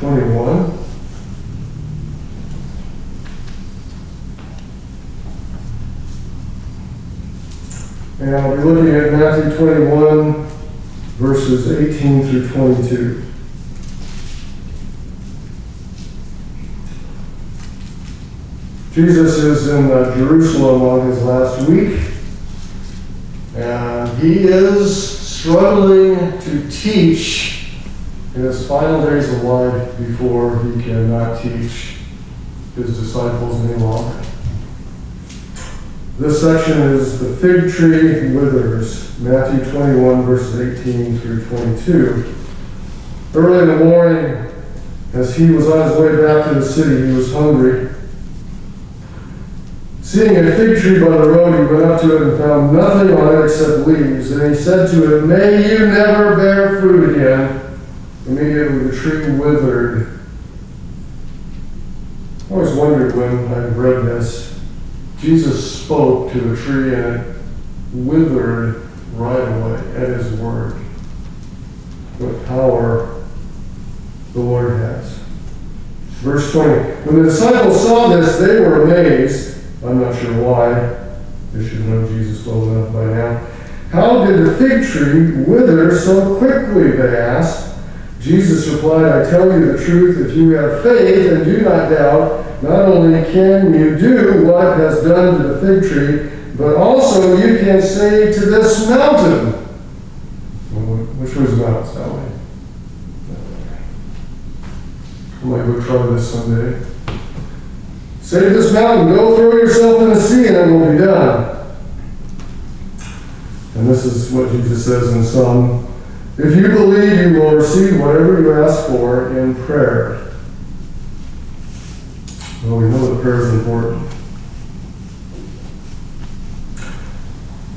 21. And I'll be looking at Matthew 21, verses 18 through 22. Jesus is in Jerusalem on his last week, and he is struggling to teach in his final days of life before he cannot teach his disciples any longer. This section is the fig tree withers, Matthew 21, verses 18 through 22. Early in the morning, as he was on his way back to the city, he was hungry. Seeing a fig tree by the road, he went up to it and found nothing on it except leaves. And he said to it, "May you never bear fruit again." Immediately the tree withered. I always wondered when I read this. Jesus spoke to the tree and it withered right away at his word. What power the Lord has. Verse 20. When the disciples saw this, they were amazed. I'm not sure why. They should know Jesus well enough by now. "How did the fig tree wither so quickly?" they asked. Jesus replied, "I tell you the truth, if you have faith and do not doubt, not only can you do what has done to the fig tree, but also you can say to this mountain." Which was mountain, Sally? I might go try this someday. "Say to this mountain, go throw yourself in the sea, and it will be done." And this is what Jesus says in Psalm. "If you believe, you will receive whatever you ask for in prayer." Well, we know that prayer is important.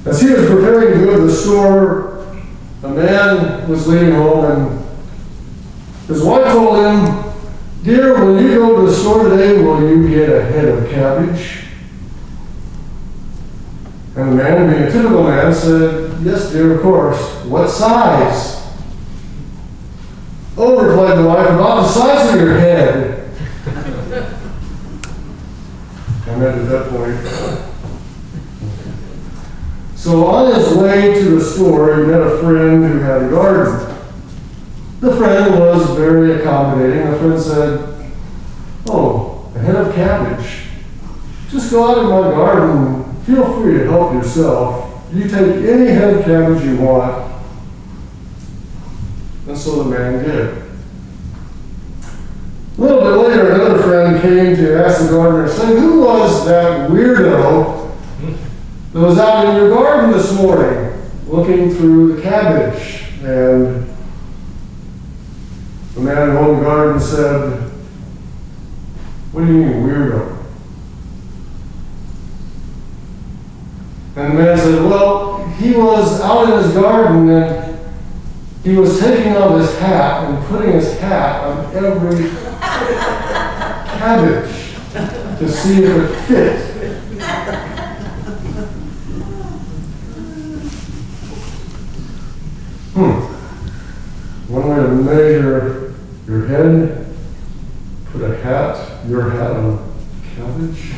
As he was preparing to go to the store, a man was leaving home, and his wife told him, "Dear, when you go to the store today, will you get a head of cabbage?" And the man, being a typical man, said, "Yes, dear, of course. What size?" "Oh," replied the wife, "about the size of your head." I meant at that point. So on his way to the store, he met a friend who had a garden. The friend was very accommodating. The friend said, "Oh, a head of cabbage. Just go out in my garden. Feel free to help yourself. You take any head of cabbage you want." And so the man did. A little bit later, another friend came to ask the gardener, saying, "Who was that weirdo that was out in your garden this morning looking through the cabbage?" And the man who owned the garden said, "What do you mean, weirdo?" And the man said, "Well, he was out in his garden and he was taking off his hat and putting his hat on every cabbage to see if it fit." One way to measure your head, put your hat on cabbage.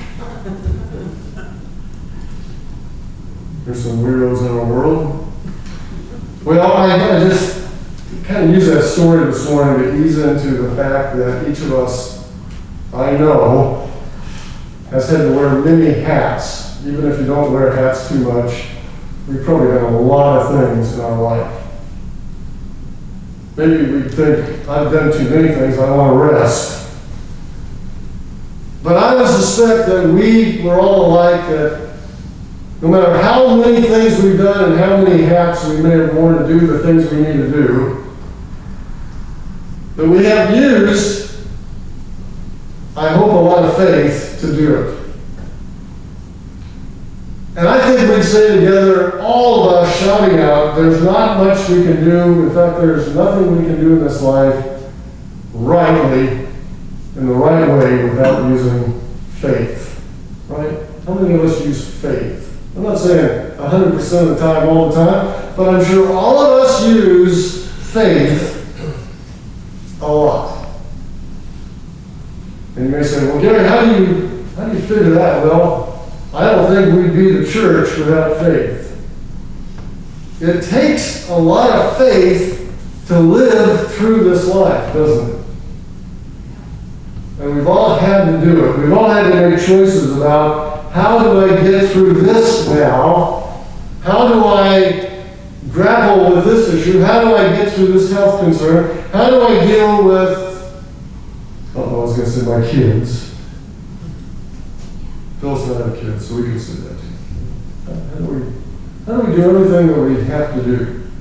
There's some weirdos in our world. Well, I just kind of use that story this morning to ease into the fact that each of us, I know, has had to wear many hats. Even if you don't wear hats too much, we've probably done a lot of things in our life. Maybe we think, I've done too many things, I want to rest. But I would suspect that we're all alike, that no matter how many things we've done and how many hats we may have worn to do the things we need to do, that we have used, I hope, a lot of faith to do it. And I think we'd say together, all of us shouting out, there's not much we can do. In fact, there's nothing we can do in this life rightly, in the right way, without using faith. Right? How many of us use faith? I'm not saying 100% of the time, all the time, but I'm sure all of us use faith a lot. And you may say, well, Gary, how do you figure that? Well, I don't think we'd be the church without faith. It takes a lot of faith to live through this life, doesn't it? And we've all had to do it. We've all had to make choices about, how do I get through this now? How do I grapple with this issue? How do I get through this health concern? How do I deal with, I was going to say my kids. Phil's not a kid, so we can say that too. How do we do everything that we have to do?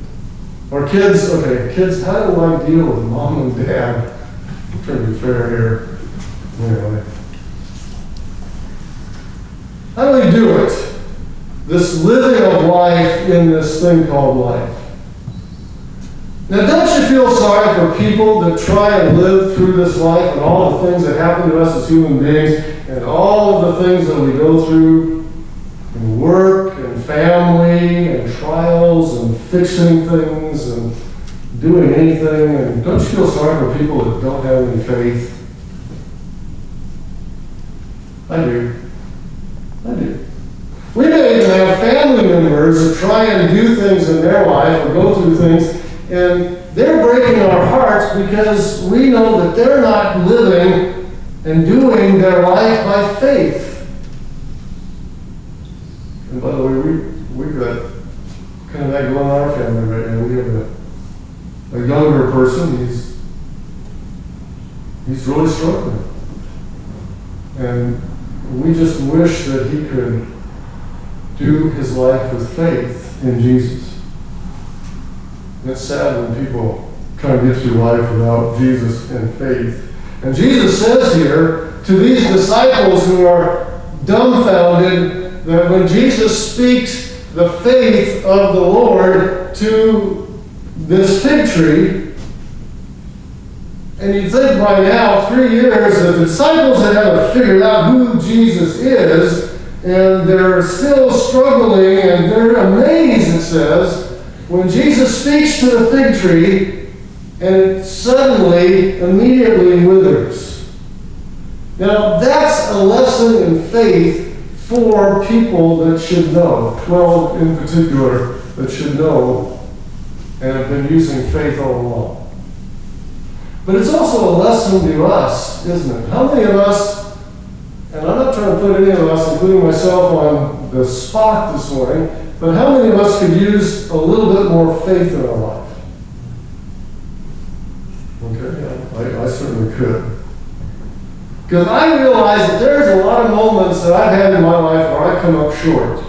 Or kids, how do I deal with mom and dad? I'm trying to be fair here. Anyway. How do we do it? This living of life in this thing called life. Now, don't you feel sorry for people that try and live through this life and all the things that happen to us as human beings and all of the things that we go through in work and family and trials and fixing things and doing anything? And don't you feel sorry for people that don't have any faith? I do. We may even have family members that try and do things in their life or go through things, and they're breaking our hearts because we know that they're not living and doing their life by faith. And by the way, we've got kind of that going on in our family right now. We have a younger person. He's really struggling. And we just wish that he could do his life with faith in Jesus. And it's sad when people try to get through life without Jesus and faith. And Jesus says here to these disciples who are dumbfounded that when Jesus speaks the faith of the Lord to this fig tree, and you'd think by now, 3 years, the disciples had haven't figured out who Jesus is, and they're still struggling, and they're amazed, it says, when Jesus speaks to the fig tree, and it suddenly, immediately withers. Now, that's a lesson in faith for people that should know, 12 in particular, that should know, and have been using faith all along. But it's also a lesson to us, isn't it? How many of us, and I'm not trying to put any of us, including myself, on the spot this morning, but how many of us could use a little bit more faith in our life? Okay, yeah, I certainly could. Because I realize that there's a lot of moments that I've had in my life where I come up short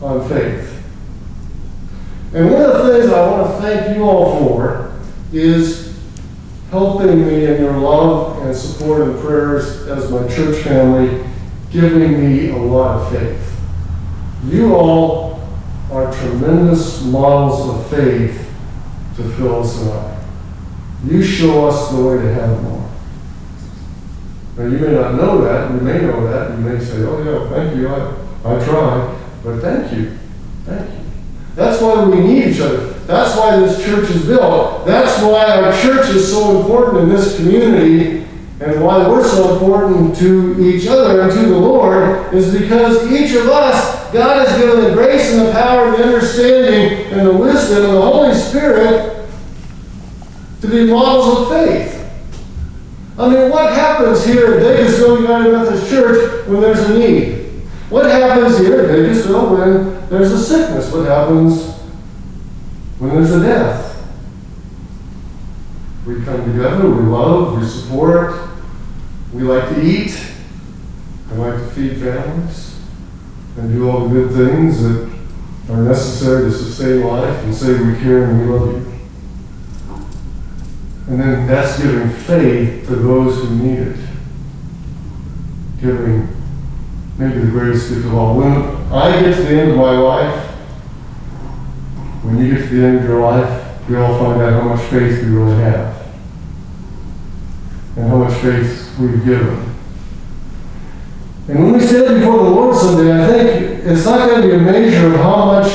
on faith. And one of the things I want to thank you all for is helping me in your love and support and prayers as my church family, giving me a lot of faith. You all are tremendous models of faith to Phyllis and I. You show us the way to have more. Now, you may not know that, you may know that, you may say, oh yeah, thank you, I try, but thank you. That's why we need each other. That's why this church is built. That's why our church is so important in this community, and why we're so important to each other and to the Lord, is because each of us, God has given the grace and the power and the understanding and the wisdom and the Holy Spirit to be models of faith. I mean, what happens here at Davisville United Methodist Church when there's a need? What happens here at Davisville when there's a sickness? What happens when there's a death? We come together, we love, we support, we like to eat, we like to feed families, and do all the good things that are necessary to sustain life and say we care and we love you. And then that's giving faith to those who need it. Giving maybe the greatest gift of all. When I get to the end of my life, when you get to the end of your life, we all find out how much faith we really have. And how much faith we've given. And when we stand before the Lord someday, I think it's not going to be a measure of how much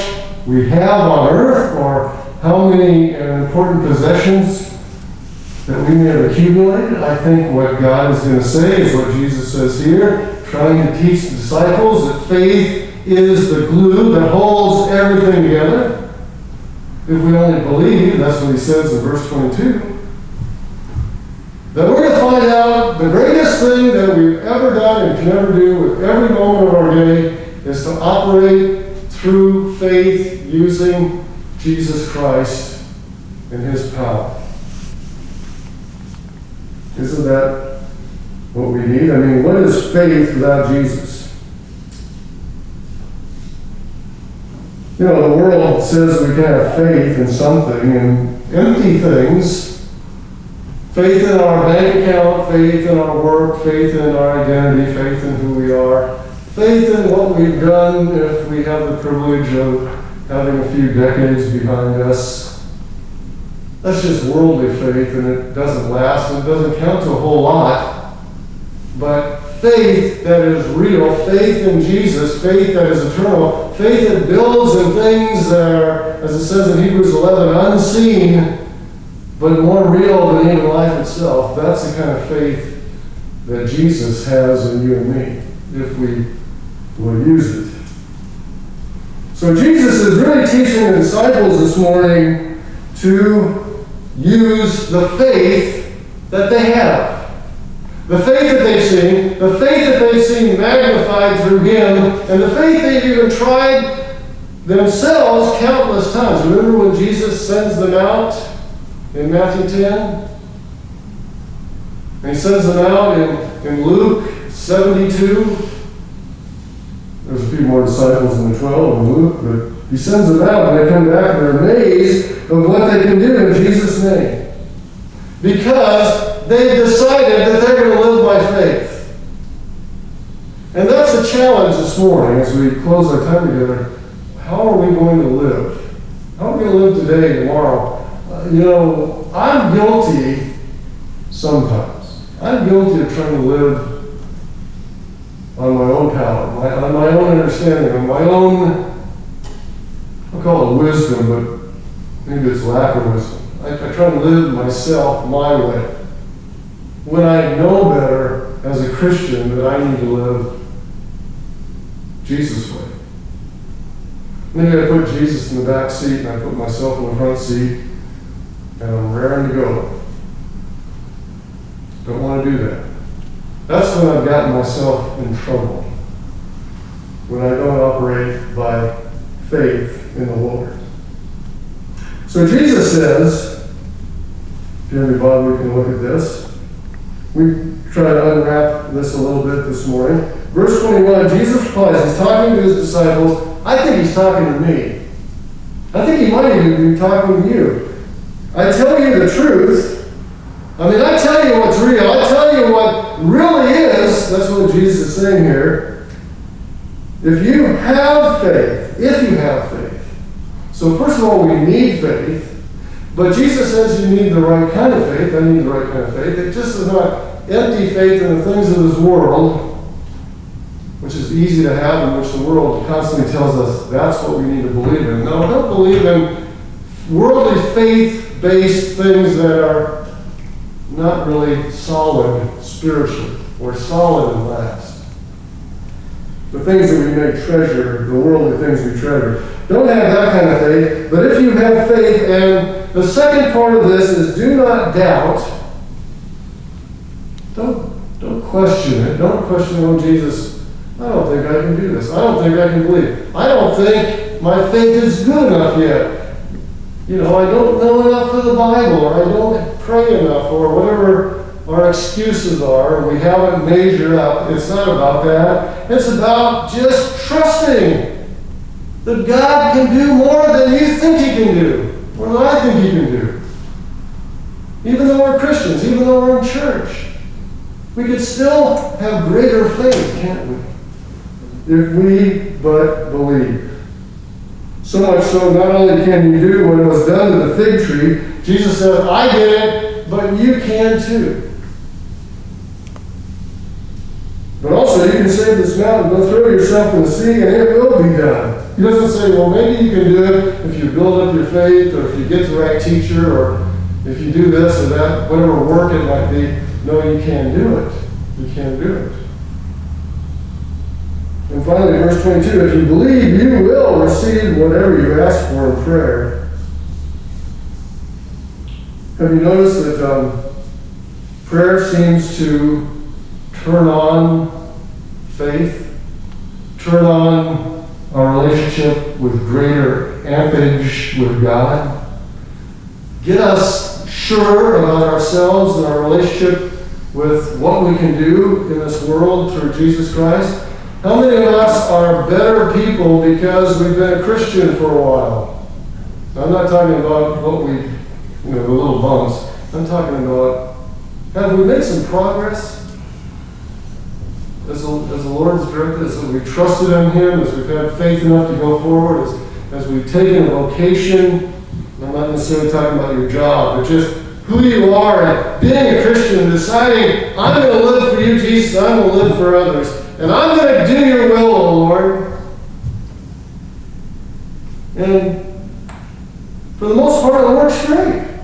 we have on earth or how many important possessions that we may have accumulated. I think what God is going to say is what Jesus says here, trying to teach the disciples that faith is the glue that holds everything together. If we only believe, that's what he says in verse 22. That we're going to find out the greatest thing that we've ever done and can ever do with every moment of our day is to operate through faith using Jesus Christ and his power. Isn't that what we need? I mean, what is faith without Jesus? You know, the world says we can have faith in something, and empty things. Faith in our bank account, faith in our work, faith in our identity, faith in who we are, faith in what we've done if we have the privilege of having a few decades behind us. That's just worldly faith, and it doesn't last, and it doesn't count to a whole lot. But faith that is real, faith in Jesus, faith that is eternal, faith that builds in things that are, as it says in Hebrews 11, unseen, but more real than even life itself. That's the kind of faith that Jesus has in you and me, if we will use it. So Jesus is really teaching the disciples this morning to use the faith that they have. The faith that they've seen, the faith that they've seen magnified through him, and the faith they've even tried themselves countless times. Remember when Jesus sends them out in Matthew 10? And he sends them out in Luke 72. There's a few more disciples than the 12 in Luke, but he sends them out and they come back and they're amazed of what they can do in Jesus' name. Because they've decided that they're going to live by faith. And that's the challenge this morning as we close our time together. How are we going to live? How are we going to live today, tomorrow? You know, I'm guilty sometimes. I'm guilty of trying to live on my own power, on my own understanding, on my own, I'll call it wisdom, but maybe it's lack of wisdom. I try to live myself my way. When I know better as a Christian that I need to live Jesus' way. Maybe I put Jesus in the back seat and I put myself in the front seat and I'm raring to go. Don't want to do that. That's when I've gotten myself in trouble. When I don't operate by faith in the Lord. So Jesus says, if you have your Bible, we can look at this. We try to unwrap this a little bit this morning. Verse 21, Jesus replies, he's talking to his disciples. I think he's talking to me. I think he might even be talking to you. I tell you the truth. I mean, I tell you what's real. I tell you what really is. That's what Jesus is saying here. If you have faith, So first of all, we need faith. But Jesus says you need the right kind of faith. I need the right kind of faith. It just is not empty faith in the things of this world, which is easy to have and which the world constantly tells us that's what we need to believe in. No, don't believe in worldly faith-based things that are not really solid spiritually or solid and last. The things that we may treasure, the worldly things we treasure. Don't have that kind of faith, but if you have faith, and the second part of this is do not doubt. Don't question it. Don't question, oh Jesus, I don't think I can do this. I don't think I can believe. I don't think my faith is good enough yet. You know, I don't know enough of the Bible, or I don't pray enough, or whatever our excuses are, and we haven't measured up. It's not about that. It's about just trusting that God can do more than you think he can do, or than I think he can do. Even though we're Christians, even though we're in church, we could still have greater faith, can't we? If we but believe. So much so, not only can you do what was done to the fig tree, Jesus said, I did it, but you can too. But also, you can say to this mountain, go throw yourself in the sea, and it will be done. He doesn't say, well, maybe you can do it if you build up your faith, or if you get the right teacher, or if you do this or that, whatever work it might be, no, you can't do it. You can't do it. And finally, verse 22, if you believe, you will receive whatever you ask for in prayer. Have you noticed that prayer seems to turn on faith, turn on our relationship with greater ampage with God, get us sure about ourselves and our relationship with what we can do in this world through Jesus Christ? How many of us are better people because we've been a Christian for a while? I'm not talking about what we, the little bumps. I'm talking about, have we made some progress as the Lord has directed us, as we trusted in Him, as we've had faith enough to go forward, as we've taken a vocation? I'm not necessarily talking about your job, but just who you are and being a Christian and deciding, I'm going to live for you, Jesus, I'm going to live for others, and I'm going to do your will, O Lord. And for the most part, it works great.